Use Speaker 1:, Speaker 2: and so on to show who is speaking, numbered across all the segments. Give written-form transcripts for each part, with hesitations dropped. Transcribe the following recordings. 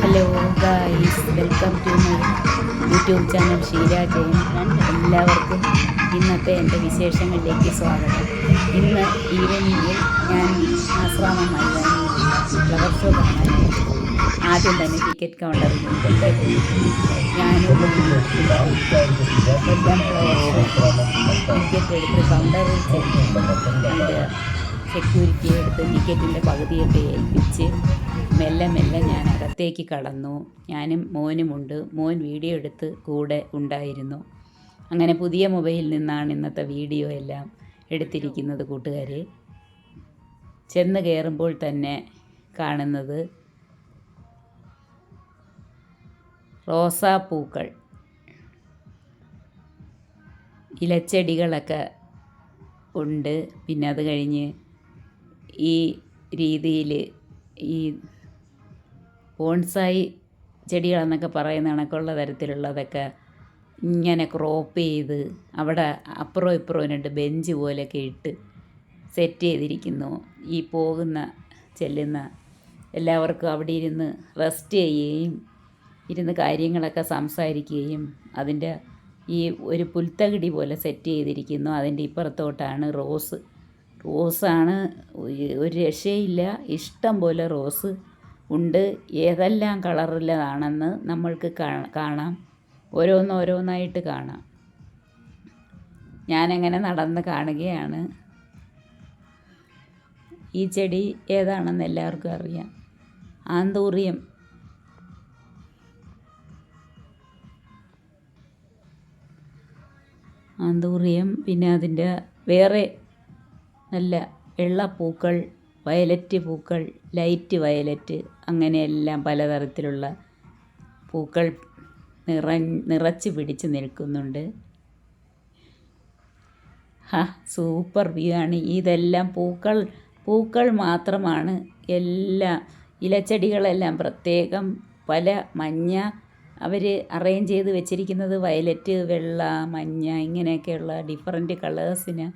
Speaker 1: Hello guys, welcome to my YouTube channel Sheela Jain. എല്ലാവർക്കും ഇന്നത്തെ എൻ്റെ വിശേഷങ്ങളിലേക്ക് സ്വാഗതം. ഇന്ന് ഈവനിങ്ങിൽ ഞാൻ ആശ്രാമം മൈതാനിയിലുള്ള ഫ്ലവർ ഷോ കാണാനായിട്ട് ആദ്യം തന്നെ ടിക്കറ്റ് കൗണ്ടറിൽ ടിക്കറ്റ് എടുത്തു. ഞാനും കൊല്ലം ഫ്ലവർ ഷോ ടിക്കറ്റ് എടുത്ത് കൗണ്ടറിൽ ചെന്ന് അതിൻ്റെ സെക്യൂരിറ്റിയെ എടുത്ത് ടിക്കറ്റിൻ്റെ പകുതിയൊക്കെ ഏൽപ്പിച്ച് മെല്ലെ മെല്ലെ ഞാൻ അകത്തേക്ക് കടന്നു. ഞാനും മോനുമുണ്ട്. മോൻ വീഡിയോ എടുത്ത് കൂടെ ഉണ്ടായിരുന്നു. അങ്ങനെ പുതിയ മൊബൈലിൽ നിന്നാണ് ഇന്നത്തെ വീഡിയോ എല്ലാം എടുത്തിരിക്കുന്നത് കൂട്ടുകാരെ. ചെന്ന് കയറുമ്പോൾ തന്നെ കാണുന്നത് റോസാപ്പൂക്കൾ, ഇലച്ചെടികളൊക്കെ ഉണ്ട്. പിന്നെ അത് കഴിഞ്ഞ് ഈ രീതിയിൽ ഈ ബോൺസായി ചെടികളെന്നൊക്കെ പറയുന്ന കണക്കുള്ള തരത്തിലുള്ളതൊക്കെ ഇങ്ങനെ ക്രോപ്പ് ചെയ്ത് അവിടെ അപ്പുറവും ഇപ്പുറവും 2 ബെഞ്ച് പോലെയൊക്കെ ഇട്ട് സെറ്റ് ചെയ്തിരിക്കുന്നു. ഈ ചെല്ലുന്ന എല്ലാവർക്കും അവിടെ ഇരുന്ന് റെസ്റ്റ് ചെയ്യുകയും ഇരുന്ന് കാര്യങ്ങളൊക്കെ സംസാരിക്കുകയും അതിൻ്റെ ഈ ഒരു പുൽത്തകിടി പോലെ സെറ്റ് ചെയ്തിരിക്കുന്നു. അതിൻ്റെ ഇപ്പുറത്തോട്ടാണ് റോസാണ്. ഒരു രക്ഷയില്ല, ഇഷ്ടം പോലെ റോസ് ഉണ്ട്. ഏതെല്ലാം കളറിലാണെന്ന് നമ്മൾക്ക് കാണാം. ഓരോന്നോരോന്നായിട്ട് കാണാം. ഞാനങ്ങനെ നടന്ന് കാണുകയാണ്. ഈ ചെടി ഏതാണെന്ന് എല്ലാവർക്കും അറിയാം. ആന്തൂറിയം. പിന്നെ അതിൻ്റെ വേറെ നല്ല വെള്ളപ്പൂക്കൾ, വയലറ്റ് പൂക്കൾ, ലൈറ്റ് വയലറ്റ്, അങ്ങനെയെല്ലാം പലതരത്തിലുള്ള പൂക്കൾ നിറച്ച് പിടിച്ച് നിൽക്കുന്നുണ്ട്. സൂപ്പർ വ്യൂ ആണ്. ഇതെല്ലാം പൂക്കൾ മാത്രമാണ്. എല്ലാ ഇലച്ചെടികളെല്ലാം പ്രത്യേകം പല മഞ്ഞ അവർ അറേഞ്ച് ചെയ്ത് വെച്ചിരിക്കുന്നത്. വയലറ്റ്, വെള്ള, മഞ്ഞ ഇങ്ങനെയൊക്കെയുള്ള ഡിഫറൻറ്റ് കളേഴ്സിന്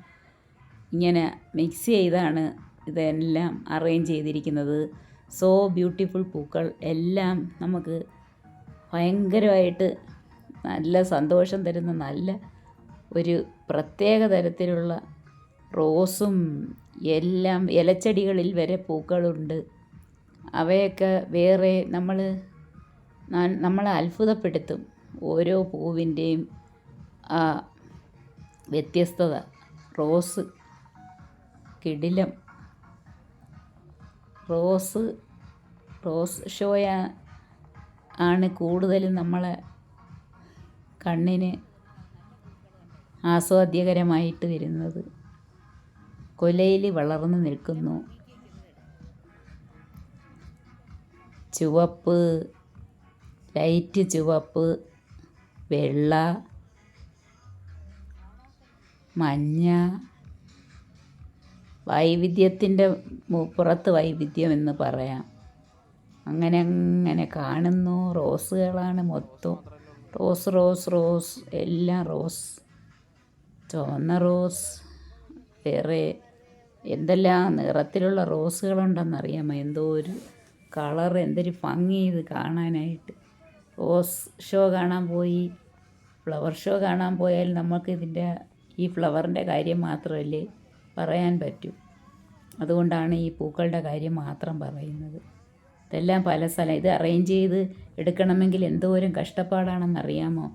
Speaker 1: ഇങ്ങനെ മിക്സ് ചെയ്താണ് ഇതെല്ലാം അറേഞ്ച് ചെയ്തിരിക്കുന്നത്. സോ ബ്യൂട്ടിഫുൾ പൂക്കൾ എല്ലാം നമുക്ക് ഭയങ്കരമായിട്ട് നല്ല സന്തോഷം തരുന്ന നല്ല ഒരു പ്രത്യേക തരത്തിലുള്ള റോസും എല്ലാം. ഇലച്ചെടികളിൽ വരെ പൂക്കളുണ്ട്. അവയൊക്കെ വേറെ നമ്മളെ അത്ഭുതപ്പെടുത്തും. ഓരോ പൂവിൻ്റെയും ആ വ്യത്യസ്തത. റോസ് കിടിലം. റോസ് ഷോയ ആണ് കൂടുതലും നമ്മളെ കണ്ണിന് ആസ്വാദ്യകരമായിട്ട് വരുന്നത്. കൊലയിൽ വളർന്നു നിൽക്കുന്നു. ചുവപ്പ്, ലൈറ്റ് ചുവപ്പ്, വെള്ള, മഞ്ഞ, വൈവിധ്യത്തിൻ്റെ പുറത്ത് വൈവിധ്യം എന്ന് പറയാം. അങ്ങനെ കാണുന്നു. റോസുകളാണ് മൊത്തം. റോസ് എല്ലാം റോസ്. ചുവന്ന റോസ്, വേറെ എന്തെല്ലാം നിറത്തിലുള്ള റോസുകളുണ്ടെന്നറിയാമോ? എന്തോ ഒരു കളർ, എന്തൊരു ഭംഗി ഇത് കാണാനായിട്ട്. റോസ് ഷോ കാണാൻ പോയി, ഫ്ലവർ ഷോ കാണാൻ പോയാൽ നമുക്ക് ഈ ഫ്ലവറിൻ്റെ കാര്യം മാത്രമല്ലേ പറയാൻ പറ്റൂ. അതുകൊണ്ടാണ് ഈ പൂക്കളുടെ കാര്യം മാത്രം പറയുന്നത്. ഇതെല്ലാം പല സ്ഥലം ഇത് അറേഞ്ച് ചെയ്ത് എടുക്കണമെങ്കിൽ എന്തോരം കഷ്ടപ്പാടാണെന്നറിയാമോ?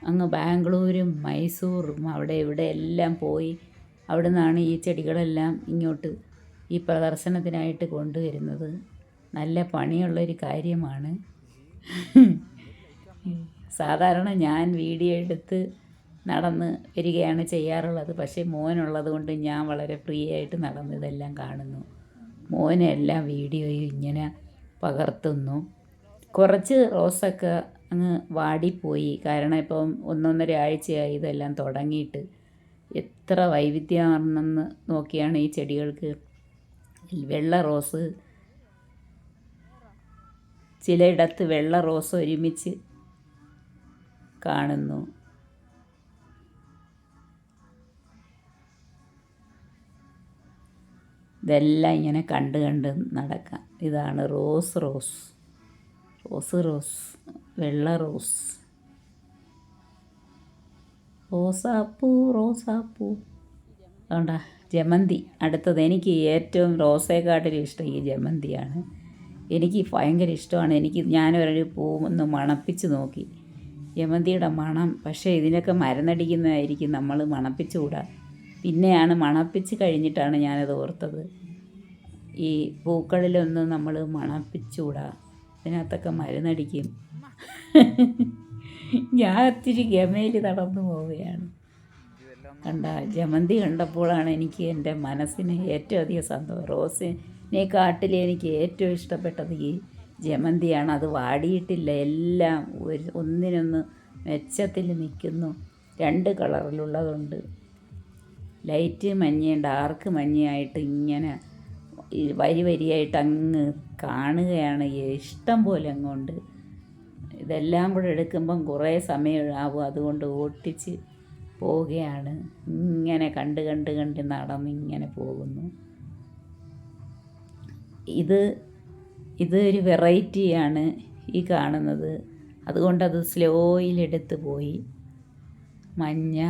Speaker 1: അങ്ങ് ബാംഗ്ലൂരും മൈസൂറും അവിടെ ഇവിടെ എല്ലാം പോയി അവിടെ നിന്നാണ് ഈ ചെടികളെല്ലാം ഇങ്ങോട്ട് ഈ പ്രദർശനത്തിനായിട്ട് കൊണ്ടുവരുന്നത്. നല്ല പണിയുള്ളൊരു കാര്യമാണ്. സാധാരണ ഞാൻ വീഡിയോ എടുത്ത് നടന്ന് വരികയാണ് ചെയ്യാറുള്ളത്. പക്ഷേ മോനുള്ളത് കൊണ്ട് ഞാൻ വളരെ ഫ്രീ ആയിട്ട് നടന്ന് ഇതെല്ലാം കാണുന്നു. മോനെല്ലാം വീഡിയോയും ഇങ്ങനെ പകർത്തുന്നു. കുറച്ച് റോസൊക്കെ അങ്ങ് വാടിപ്പോയി. കാരണം ഇപ്പം 1-1.5 ആഴ്ചയായി ഇതെല്ലാം തുടങ്ങിയിട്ട്. എത്ര വൈവിധ്യമാണെന്ന് നോക്കിയാണ് ഈ ചെടികൾക്ക്. വെള്ള റോസ്, ചിലയിടത്ത് വെള്ള റോസ് ഒരുമിച്ച് കാണുന്നു. ഇതെല്ലാം ഇങ്ങനെ കണ്ട് നടക്കാം. ഇതാണ് റോസ്. റോസ്, വെള്ള റോസ്, റോസാപ്പൂ അതുകൊണ്ടാ ജമന്തി. അടുത്തത് എനിക്ക് ഏറ്റവും റോസയെക്കാട്ടിലും ഇഷ്ടം ഈ ജമന്തിയാണ്. എനിക്ക് ഭയങ്കര ഇഷ്ടമാണ്. ഞാനൊരു പൂ ഒന്ന് മണപ്പിച്ച് നോക്കി, ജമന്തിയുടെ മണം. പക്ഷേ ഇതിനൊക്കെ മരുന്നടിക്കുന്നതായിരിക്കും, നമ്മൾ മണപ്പിച്ചുകൂടാ. പിന്നെയാണ് മണപ്പിച്ച് കഴിഞ്ഞിട്ടാണ് ഞാനത് ഓർത്തത്, ഈ പൂക്കളിലൊന്നും നമ്മൾ മണപ്പിച്ചുകൂടാ, ഇതിനകത്തൊക്കെ മരുന്നടിക്കും. ഞാൻ ഒത്തിരി ഗമയിൽ നടന്നു പോവുകയാണ്. ജമന്തി കണ്ടപ്പോഴാണ് എനിക്ക് എൻ്റെ മനസ്സിന് ഏറ്റവും അധികം സന്തോഷം. റോസിനെക്കാട്ടിൽ എനിക്ക് ഏറ്റവും ഇഷ്ടപ്പെട്ടത് ഈ ജമന്തിയാണ്. അത് വാടിയിട്ടില്ല, എല്ലാം ഒന്നിനൊന്ന് മെച്ചത്തിൽ നിൽക്കുന്നു. 2 കളറിലുള്ളതുണ്ട്, ലൈറ്റ് മഞ്ഞയും ഡാർക്ക് മഞ്ഞയായിട്ട് ഇങ്ങനെ വരിയായിട്ട് അങ്ങ് കാണുകയാണ്. ഇഷ്ടം പോലെ അങ്ങോട്ട് ഇതെല്ലാം കൂടെ എടുക്കുമ്പം കുറേ സമയമാവും. അതുകൊണ്ട് ഓട്ടിച്ച് പോവുകയാണ്. ഇങ്ങനെ കണ്ട് നടന്നിങ്ങനെ പോകുന്നു. ഇതൊരു വെറൈറ്റിയാണ് ഈ കാണുന്നത്. അതുകൊണ്ടത് സ്ലോയിലെടുത്ത് പോയി. മഞ്ഞ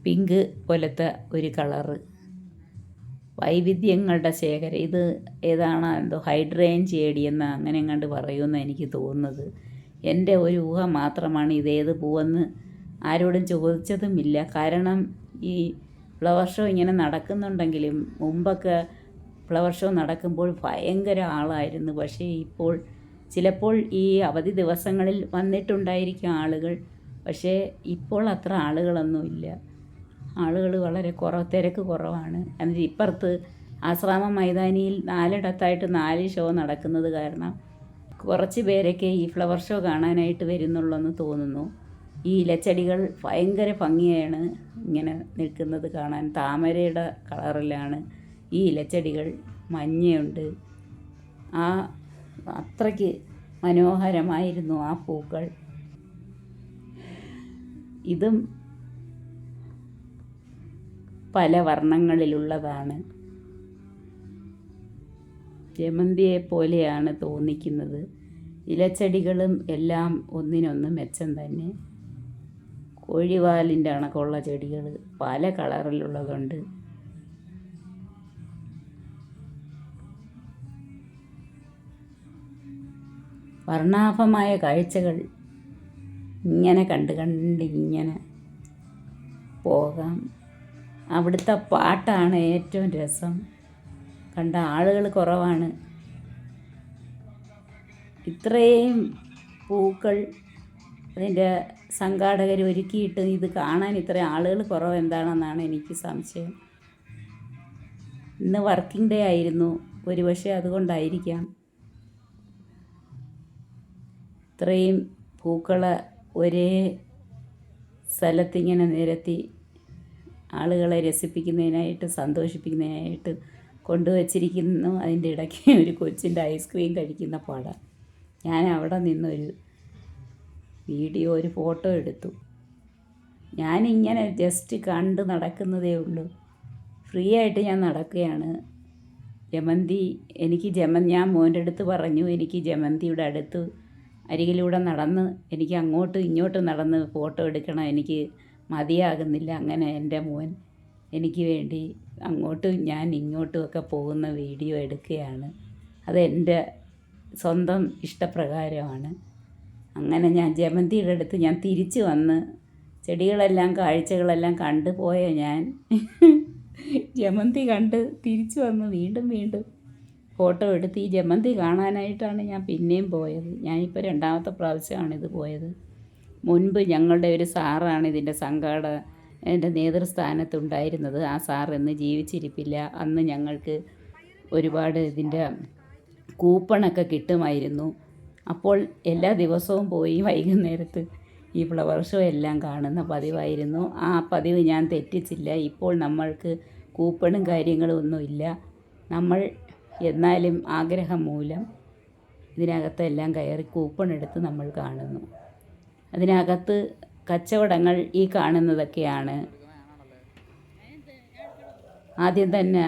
Speaker 1: പിങ്ക് പോലത്തെ ഒരു കളറ്, വൈവിധ്യങ്ങളുടെ ശേഖരം. ഇത് ഏതാണ്, എന്തോ ഹൈഡ്രേഞ്ചിയേഡി എന്ന് അങ്ങനെ എങ്ങാണ്ട് പറയുമെന്ന് എനിക്ക് തോന്നുന്നത്. എൻ്റെ ഒരു ഊഹ മാത്രമാണ്. ഇതേത് പൂവെന്ന് ആരോടും ചോദിച്ചതുമില്ല. കാരണം ഈ ഫ്ലവർ ഷോ ഇങ്ങനെ നടക്കുന്നുണ്ടെങ്കിലും മുമ്പൊക്കെ ഫ്ലവർ ഷോ നടക്കുമ്പോൾ ഭയങ്കര ആളായിരുന്നു. പക്ഷേ ഇപ്പോൾ ചിലപ്പോൾ ഈ അവധി ദിവസങ്ങളിൽ വന്നിട്ടുണ്ടായിരിക്കും ആളുകൾ. പക്ഷേ ഇപ്പോൾ അത്ര ആളുകളൊന്നുമില്ല. ആളുകൾ വളരെ തിരക്ക് കുറവാണ്. എന്നിട്ട് ഇപ്പുറത്ത് ആശ്രാമ മൈതാനിയിൽ 4 ഷോ നടക്കുന്നത് കാരണം കുറച്ച് പേരൊക്കെ ഈ ഫ്ലവർ ഷോ കാണാനായിട്ട് വരുന്നുള്ളെന്ന് തോന്നുന്നു. ഈ ഇലച്ചെടികൾ ഭയങ്കര ഭംഗിയാണ് ഇങ്ങനെ നിൽക്കുന്നത് കാണാൻ. താമരയുടെ കളറിലാണ് ഈ ഇലച്ചെടികൾ, മഞ്ഞയുണ്ട്. അത്രയ്ക്ക് മനോഹരമായിരുന്നു ആ പൂക്കൾ. ഇതും പല വർണ്ണങ്ങളിലുള്ളതാണ്. ജമന്തിയെ പോലെയാണ് തോന്നിക്കുന്നത്. ഇലച്ചെടികളും എല്ലാം ഒന്നിനൊന്ന് മെച്ചം തന്നെ. കോഴിവാലിൻ്റെ കണക്കുള്ള ചെടികൾ പല കളറിലുള്ളതുണ്ട്. വർണ്ണാഭമായ കാഴ്ചകൾ ഇങ്ങനെ ഇങ്ങനെ പോകാം. അവിടുത്തെ പാട്ടാണ് ഏറ്റവും രസം. ആളുകൾ കുറവാണ്. ഇത്രയും പൂക്കൾ അതിൻ്റെ സംഘാടകർ ഒരുക്കിയിട്ട് ഇത് കാണാൻ ഇത്രയും ആളുകൾ കുറവ് എന്താണെന്നാണ് എനിക്ക് സംശയം. ഇന്ന് വർക്കിംഗ് ഡേ ആയിരുന്നു, ഒരുപക്ഷെ അതുകൊണ്ടായിരിക്കാം. ഇത്രയും പൂക്കളെ ഒരേ സ്ഥലത്തിങ്ങനെ നിരത്തി ആളുകളെ രസിപ്പിക്കുന്നതിനായിട്ട്, സന്തോഷിപ്പിക്കുന്നതിനായിട്ട് കൊണ്ടുവച്ചിരിക്കുന്നു. അതിൻ്റെ ഇടയ്ക്ക് ഒരു കൊച്ചിൻ്റെ ഐസ്ക്രീം കഴിക്കുന്ന പടം. ഞാൻ അവിടെ നിന്നൊരു വീഡിയോ, ഒരു ഫോട്ടോ എടുത്തു. ഞാനിങ്ങനെ ജസ്റ്റ് കണ്ട് നടക്കുന്നതേ ഉള്ളൂ. ഫ്രീ ആയിട്ട് ഞാൻ നടക്കുകയാണ്. ഞാൻ മോൻ്റെ അടുത്ത് പറഞ്ഞു, എനിക്ക് ജമന്തിയുടെ അരികിലൂടെ നടന്ന് എനിക്ക് അങ്ങോട്ടും ഇങ്ങോട്ടും നടന്ന് ഫോട്ടോ എടുക്കണം, എനിക്ക് മതിയാകുന്നില്ല. അങ്ങനെ എൻ്റെ മോൻ എനിക്ക് വേണ്ടി അങ്ങോട്ടും ഞാൻ ഇങ്ങോട്ടും ഒക്കെ പോകുന്ന വീഡിയോ എടുക്കുകയാണ്. അതെൻ്റെ സ്വന്തം ഇഷ്ടപ്രകാരമാണ്. അങ്ങനെ ഞാൻ ജമന്തിയുടെ അടുത്ത് ഞാൻ തിരിച്ചു വന്ന് കാഴ്ചകളെല്ലാം കണ്ടു പോയ ഞാൻ ജമന്തി കണ്ട് തിരിച്ചു വന്ന് വീണ്ടും ഫോട്ടോ എടുത്ത് ഈ ജമന്തി കാണാനായിട്ടാണ് ഞാൻ പിന്നെയും പോയത്. ഞാനിപ്പോൾ 2ാമത്തെ പ്രാവശ്യമാണിത് പോയത്. മുൻപ് ഞങ്ങളുടെ ഒരു സാറാണ് ഇതിൻ്റെ എൻ്റെ നേതൃസ്ഥാനത്തുണ്ടായിരുന്നത്. ആ സാർ ഇന്ന് ജീവിച്ചിരിപ്പില്ല. അന്ന് ഞങ്ങൾക്ക് ഒരുപാട് ഇതിൻ്റെ കൂപ്പണൊക്കെ കിട്ടുമായിരുന്നു. അപ്പോൾ എല്ലാ ദിവസവും പോയി വൈകുന്നേരത്ത് ഈ ഫ്ലവർ ഷോ എല്ലാം കാണുന്ന പതിവായിരുന്നു. ആ പതിവ് ഞാൻ തെറ്റിച്ചില്ല. ഇപ്പോൾ നമ്മൾക്ക് കൂപ്പണും കാര്യങ്ങളും ഒന്നുമില്ല. നമ്മൾ എന്നാലും ആഗ്രഹം മൂലം ഇതിനകത്തെല്ലാം കയറി കൂപ്പൺ എടുത്ത് നമ്മൾ കാണുന്നു. അതിനകത്ത് കച്ചവടങ്ങൾ ഈ കാണുന്നതൊക്കെയാണ്. ആദ്യം തന്നെ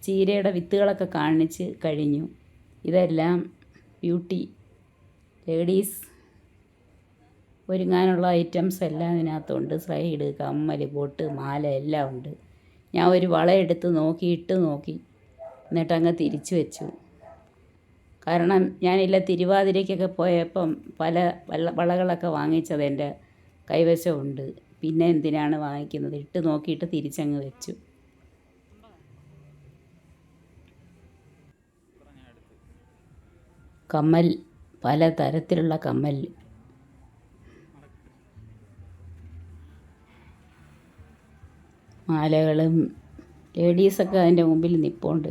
Speaker 1: ചീരയുടെ വിത്തുകളൊക്കെ കാണിച്ച് കഴിഞ്ഞു. ഇതെല്ലാം ബ്യൂട്ടി ലേഡീസ് ഒരുങ്ങാനുള്ള ഐറ്റംസ് എല്ലാം ഇതിനകത്തുണ്ട്. സ്ലൈഡ്, കമ്മൽ, പൊട്ട്, മാല എല്ലാം ഉണ്ട്. ഞാൻ ഒരു വളയെടുത്ത് നോക്കി, ഇട്ട് നോക്കി, എന്നിട്ടങ്ങ് തിരിച്ചു വെച്ചു. കാരണം ഞാനില്ല തിരുവാതിരയ്ക്കൊക്കെ പോയപ്പം പല വളകളൊക്കെ വാങ്ങിച്ചത് എൻ്റെ കൈവശമുണ്ട്. പിന്നെ എന്തിനാണ് വാങ്ങിക്കുന്നത്, ഇട്ട് നോക്കിയിട്ട് തിരിച്ചങ്ങ് വെച്ചു. കമ്മൽ, പല തരത്തിലുള്ള കമ്മൽ, മാലകളും ലേഡീസൊക്കെ അതിൻ്റെ മുമ്പിൽ നിൽപ്പുണ്ട്.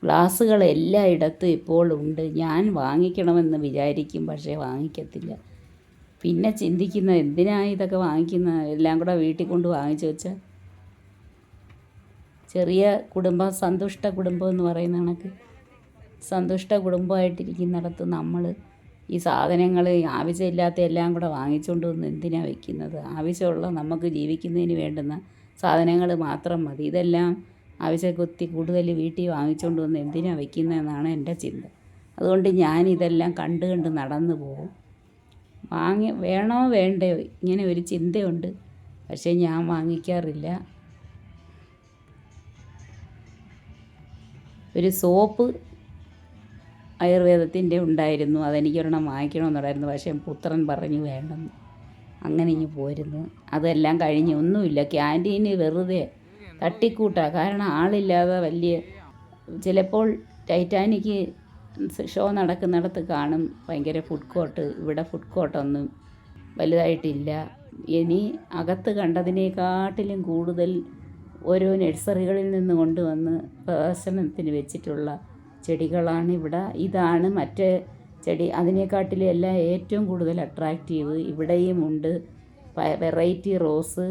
Speaker 1: ഗ്ലാസ്സുകൾ എല്ലായിടത്തും ഇപ്പോൾ ഉണ്ട്. ഞാൻ വാങ്ങിക്കണമെന്ന് വിചാരിക്കും, പക്ഷേ വാങ്ങിക്കത്തില്ല. പിന്നെ ചിന്തിക്കുന്ന എന്തിനാണ് ഇതൊക്കെ വാങ്ങിക്കുന്ന, എല്ലാം കൂടെ വീട്ടിൽ കൊണ്ട് വാങ്ങിച്ചു വെച്ചാൽ ചെറിയ കുടുംബം, സന്തുഷ്ട കുടുംബം എന്ന് പറയുന്ന കണക്ക് സന്തുഷ്ട കുടുംബമായിട്ടിരിക്കുന്നിടത്ത് നമ്മൾ ഈ സാധനങ്ങൾ ആവശ്യമില്ലാത്ത എല്ലാം കൂടെ വാങ്ങിച്ചുകൊണ്ട് വന്ന് എന്തിനാണ് വയ്ക്കുന്നത്? ആവശ്യമുള്ള നമുക്ക് ജീവിക്കുന്നതിന് വേണ്ടുന്ന സാധനങ്ങൾ മാത്രം മതി. ഇതെല്ലാം ആവശ്യക്കൊത്തി കൂടുതൽ വീട്ടിൽ വാങ്ങിച്ചുകൊണ്ട് വന്ന് എന്തിനാണ് വയ്ക്കുന്നതെന്നാണ് എൻ്റെ ചിന്ത. അതുകൊണ്ട് ഞാനിതെല്ലാം കണ്ട് കണ്ട് നടന്നു പോകും. വേണോ വേണ്ടയോ ഇങ്ങനെ ഒരു ചിന്തയുണ്ട്, പക്ഷേ ഞാൻ വാങ്ങിക്കാറില്ല. ഒരു സോപ്പ് ആയുർവേദത്തിൻ്റെ ഉണ്ടായിരുന്നു, അതെനിക്കൊരെണ്ണം വാങ്ങിക്കണമെന്നുണ്ടായിരുന്നു. പക്ഷേ പുത്രൻ പറഞ്ഞു വേണ്ടെന്ന്, അങ്ങനെ ഇങ്ങ് പോരുന്നു. അതെല്ലാം കഴിഞ്ഞ് ഒന്നുമില്ല. ക്യാൻറ്റീന് വെറുതെ തട്ടിക്കൂട്ടാണ്. കാരണം ആളില്ലാതെ വലിയ ചിലപ്പോൾ ടൈറ്റാനിക്ക് ഷോ നടക്കുന്നിടത്ത് കാണും ഭയങ്കര ഫുഡ് കോർട്ട്. ഇവിടെ ഫുഡ് കോർട്ടൊന്നും വലുതായിട്ടില്ല. ഇനി അകത്ത് കണ്ടതിനേക്കാട്ടിലും കൂടുതൽ ഓരോ നഴ്സറികളിൽ നിന്ന് കൊണ്ടുവന്ന് പ്രദർശനത്തിന് വെച്ചിട്ടുള്ള ചെടികളാണ് ഇവിടെ. ഇതാണ് മറ്റേ ചെടി, അതിനെക്കാട്ടിലും എല്ലാം ഏറ്റവും കൂടുതൽ അട്രാക്റ്റീവ്. ഇവിടെയും ഉണ്ട് വെറൈറ്റി റോസ്.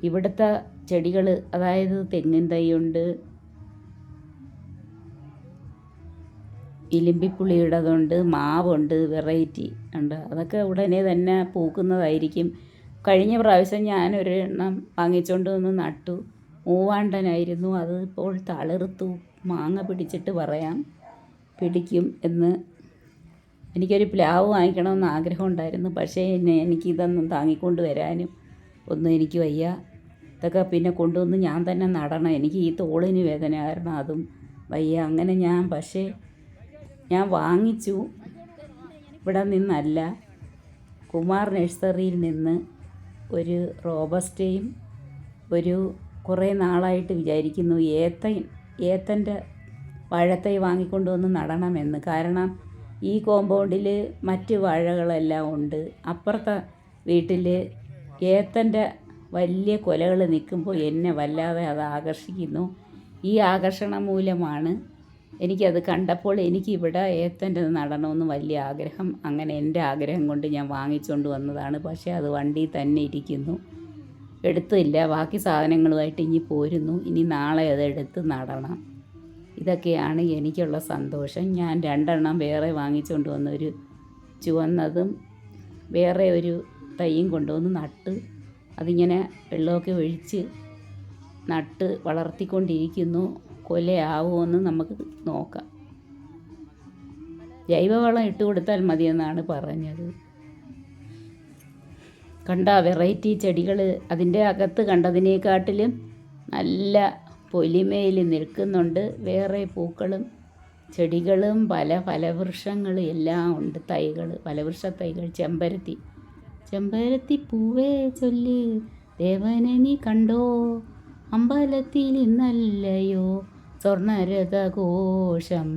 Speaker 1: ഇവിടുത്തെ ചെടികൾ, അതായത് തെങ്ങിൻ തൈയുണ്ട്, ഇലിമ്പിപ്പുളിയുടേതുണ്ട്, മാവുണ്ട്, വെറൈറ്റി ഉണ്ട്. അതൊക്കെ ഉടനെ തന്നെ പൂക്കുന്നതായിരിക്കും. കഴിഞ്ഞ പ്രാവശ്യം ഞാനൊരെണ്ണം വാങ്ങിച്ചുകൊണ്ട് വന്ന് നട്ടു. മൂവാണ്ടനായിരുന്നു. അത് ഇപ്പോൾ തളിർത്തു. മാങ്ങ പിടിച്ചിട്ട് പറയാം പിടിക്കും എന്ന്. എനിക്കൊരു പ്ലാവ് വാങ്ങിക്കണമെന്ന് ആഗ്രഹം ഉണ്ടായിരുന്നു. പക്ഷേ എനിക്കിതൊന്നും താങ്ങിക്കൊണ്ട് വരാനും ഒന്നും എനിക്ക് വയ്യ. ഇതൊക്കെ പിന്നെ കൊണ്ടുവന്ന് ഞാൻ തന്നെ നടണം. എനിക്ക് ഈ തോളിന് വേദന കാരണം അതും വയ്യ. അങ്ങനെ ഞാൻ വാങ്ങിച്ചു. ഇവിടെ നിന്നല്ല, കുമാർ നഴ്സറിയിൽ നിന്ന് ഒരു റോബസ്റ്റയും ഒരു കുറേ നാളായിട്ട് വിചാരിക്കുന്നു ഏത്തൻ്റെ വാഴത്തൈ വാങ്ങിക്കൊണ്ട് വന്ന് നടണമെന്ന്. കാരണം ഈ കോമ്പൗണ്ടിൽ മറ്റ് വാഴകളെല്ലാം ഉണ്ട്. അപ്പുറത്തെ വീട്ടിൽ ഏത്തൻ്റെ വലിയ കൊലകൾ നിൽക്കുമ്പോൾ എന്നെ വല്ലാതെ അത് ആകർഷിക്കുന്നു. ഈ ആകർഷണം മൂലമാണ് എനിക്കത് കണ്ടപ്പോൾ എനിക്കിവിടെ ഏത്തൻ്റെ നടണമെന്ന് വലിയ ആഗ്രഹം. അങ്ങനെ എൻ്റെ ആഗ്രഹം കൊണ്ട് ഞാൻ വാങ്ങിച്ചുകൊണ്ട് വന്നതാണ്. പക്ഷേ അത് വണ്ടിയിൽ തന്നെ ഇരിക്കുന്നു, എടുത്തില്ല. ബാക്കി സാധനങ്ങളുമായിട്ട് ഇനി പോരുന്നു. ഇനി നാളെ അതെടുത്ത് നടണം. ഇതൊക്കെയാണ് എനിക്കുള്ള സന്തോഷം. ഞാൻ 2 എണ്ണം വേറെ വാങ്ങിച്ചുകൊണ്ട് വന്ന ഒരു ചുവന്നതും വേറെ ഒരു തൈയും കൊണ്ടുവന്ന് നട്ട് അതിങ്ങനെ വെള്ളമൊക്കെ ഒഴിച്ച് നട്ട് വളർത്തിക്കൊണ്ടിരിക്കുന്നു. കൊലയാവുമെന്ന് നമുക്ക് നോക്കാം. ജൈവവളം ഇട്ട് കൊടുത്താൽ മതിയെന്നാണ് പറഞ്ഞത്. കണ്ട വെറൈറ്റി ചെടികൾ അതിൻ്റെ അകത്ത് കണ്ടതിനേക്കാട്ടിലും നല്ല പൊലിമയിൽ നിൽക്കുന്നുണ്ട്. വേറെ പൂക്കളും ചെടികളും പല ഫലവൃക്ഷങ്ങളും എല്ലാം ഉണ്ട്. തൈകൾ, ഫലവൃക്ഷ തൈകൾ, ചെമ്പരത്തി പൂവേ ചൊല്ല് ദേവനെ നീ കണ്ടോ, അമ്പലത്തിൽ ഇന്നല്ലയോ സ്വർണ്ണരഥഘോഷം.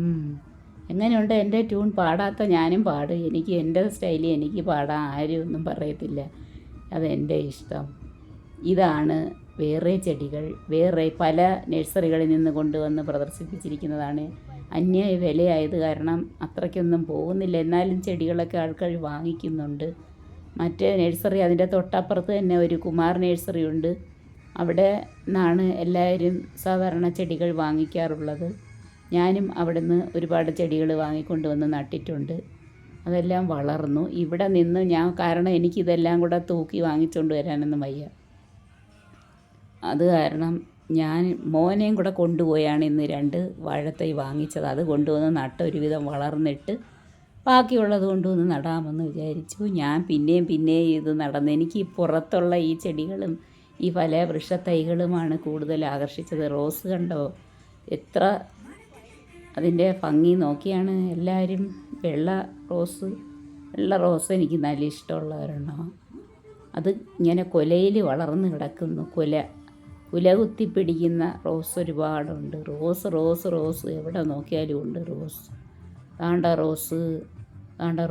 Speaker 1: എങ്ങനെയുണ്ട് എൻ്റെ ട്യൂൺ? പാടാത്ത ഞാനും പാടും. എനിക്ക് എൻ്റെ സ്റ്റൈലിൽ എനിക്ക് പാടാൻ ആരും ഒന്നും പറയത്തില്ല. അതെൻ്റെ ഇഷ്ടം. ഇതാണ് വേറെ ചെടികൾ. വേറെ പല നഴ്സറികളിൽ നിന്ന് കൊണ്ടുവന്ന് പ്രദർശിപ്പിച്ചിരിക്കുന്നതാണ്. അന്യായ വിലയായത് കാരണം അത്രയ്ക്കൊന്നും പോകുന്നില്ല. എന്നാലും ചെടികളൊക്കെ ആൾക്കാർ വാങ്ങിക്കുന്നുണ്ട്. മറ്റേ നഴ്സറി അതിൻ്റെ തൊട്ടപ്പുറത്ത് തന്നെ ഒരു കുമാർ നഴ്സറി ഉണ്ട്. അവിടെ നിന്നാണ് എല്ലാവരും സാധാരണ ചെടികൾ വാങ്ങിക്കാറുള്ളത്. ഞാനും അവിടെ നിന്ന് ഒരുപാട് ചെടികൾ വാങ്ങിക്കൊണ്ട് വന്ന് നട്ടിട്ടുണ്ട്. അതെല്ലാം വളർന്നു. ഇവിടെ നിന്ന് കാരണം എനിക്കിതെല്ലാം കൂടെ തൂക്കി വാങ്ങിച്ചുകൊണ്ട് വരാനൊന്നും വയ്യ. അത് കാരണം ഞാൻ മോനെയും കൂടെ കൊണ്ടുപോയാണ് ഇന്ന് 2 വാഴത്തൈ വാങ്ങിച്ചത്. അത് കൊണ്ടുവന്ന് നട്ട് ഒരുവിധം വളർന്നിട്ട് ബാക്കിയുള്ളത് കൊണ്ടൊന്ന് നടാമെന്ന് വിചാരിച്ചു. ഞാൻ പിന്നെയും ഇത് നടന്ന് എനിക്ക് ഈ പുറത്തുള്ള ഈ ചെടികളും ഈ ഫലവൃക്ഷ തൈകളുമാണ് കൂടുതൽ ആകർഷിച്ചത്. റോസ് കണ്ടോ, എത്ര അതിൻ്റെ ഭംഗി നോക്കിയാണ് എല്ലാവരും. വെള്ള റോസ് എനിക്ക് നല്ല ഇഷ്ടമുള്ള ഒരെണ്ണമാണ്. അത് ഇങ്ങനെ കുലയിൽ വളർന്ന് കിടക്കുന്നു. കുല കുത്തി പിടിക്കുന്ന റോസ് ഒരുപാടുണ്ട്. റോസ് എവിടെ നോക്കിയാലും ഉണ്ട് റോസ്. താണ്ട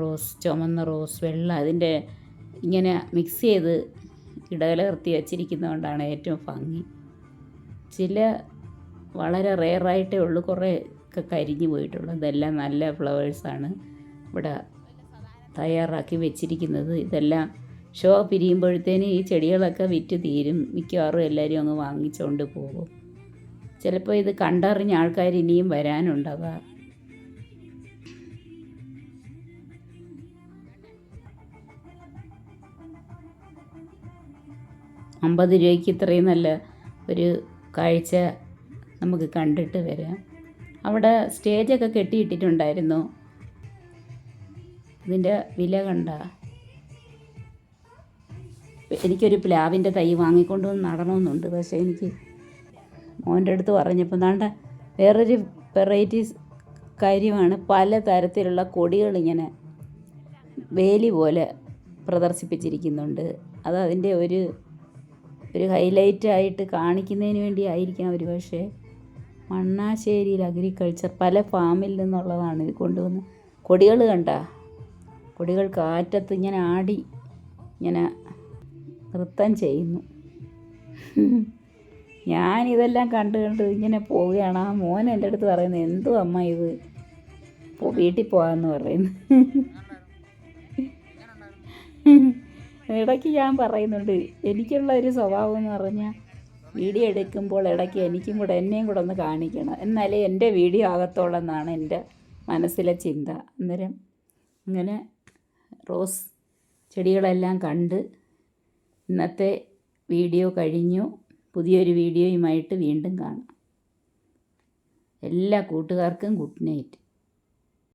Speaker 1: റോസ്, ചുമന്ന റോസ്, വെള്ള, അതിൻ്റെ ഇങ്ങനെ മിക്സ് ചെയ്ത് ഇടകലർത്തി വച്ചിരിക്കുന്നതുകൊണ്ടാണ് ഏറ്റവും ഭംഗി. ചില വളരെ റെയറായിട്ടേ ഉള്ളൂ കുറേ ഒക്കെ കരിഞ്ഞു പോയിട്ടുള്ളത്. ഇതെല്ലാം നല്ല ഫ്ലവേഴ്സാണ് ഇവിടെ തയ്യാറാക്കി വെച്ചിരിക്കുന്നത്. ഇതെല്ലാം ഷോ പിരിയുമ്പോഴത്തേന് ഈ ചെടികളൊക്കെ വിറ്റ് തീരും. മിക്കവാറും എല്ലാവരും അങ്ങ് വാങ്ങിച്ചുകൊണ്ട് പോകും. ചിലപ്പോൾ ഇത് കണ്ടറിഞ്ഞ ആൾക്കാർ ഇനിയും വരാനുണ്ടാവുക. ₹50 ഇത്രയും നല്ല ഒരു കാഴ്ച നമുക്ക് കണ്ടിട്ട് വരാം. അവിടെ സ്റ്റേജൊക്കെ കെട്ടിയിട്ടിട്ടുണ്ടായിരുന്നു. ഇതിൻ്റെ വില കണ്ട. എനിക്കൊരു പ്ലാവിൻ്റെ തൈ വാങ്ങിക്കൊണ്ട് വന്ന് നടണമെന്നുണ്ട്. പക്ഷേ എനിക്ക് മോൻ്റെ അടുത്ത് പറഞ്ഞപ്പോൾ ദാണ്ട വേറൊരു വെറൈറ്റീസ് കാര്യമാണ്. പല തരത്തിലുള്ള കൊടികളിങ്ങനെ വേലി പോലെ പ്രദർശിപ്പിച്ചിരിക്കുന്നുണ്ട്. അത് അതിൻ്റെ ഒരു ഹൈലൈറ്റായിട്ട് കാണിക്കുന്നതിന് വേണ്ടി ആയിരിക്കാം അവർ. പക്ഷേ മണ്ണാശ്ശേരിയിൽ അഗ്രികൾച്ചർ പല ഫാമിൽ നിന്നുള്ളതാണ് ഇത് കൊണ്ടുവന്ന്. കൊടികൾ കണ്ട, കൊടികൾ കാറ്റത്ത് ഇങ്ങനെ ആടി ഇങ്ങനെ നൃത്തം ചെയ്യുന്നു. ഞാനിതെല്ലാം കണ്ട് ഇങ്ങനെ പോവുകയാണ്. ആ മോൻ എൻ്റെ അടുത്ത് പറയുന്നത്, എന്തോ അമ്മ ഇത്, വീട്ടിൽ പോകാമെന്ന് പറയുന്നു. ഇടയ്ക്ക് ഞാൻ പറയുന്നുണ്ട്, എനിക്കുള്ള ഒരു സ്വഭാവം എന്ന് പറഞ്ഞാൽ വീഡിയോ എടുക്കുമ്പോൾ ഇടയ്ക്ക് എന്നെയും കൂടെ ഒന്ന് കാണിക്കണം, എന്നാലേ എൻ്റെ വീഡിയോ ആകത്തോളെന്നാണ് എൻ്റെ മനസ്സിലെ ചിന്ത. അന്നേരം ഇങ്ങനെ റോസ് ചെടികളെല്ലാം കണ്ട് ഇന്നത്തെ വീഡിയോ കഴിഞ്ഞു. പുതിയൊരു വീഡിയോയുമായിട്ട് വീണ്ടും കാണാം. എല്ലാ കൂട്ടുകാർക്കും ഗുഡ് നൈറ്റ്.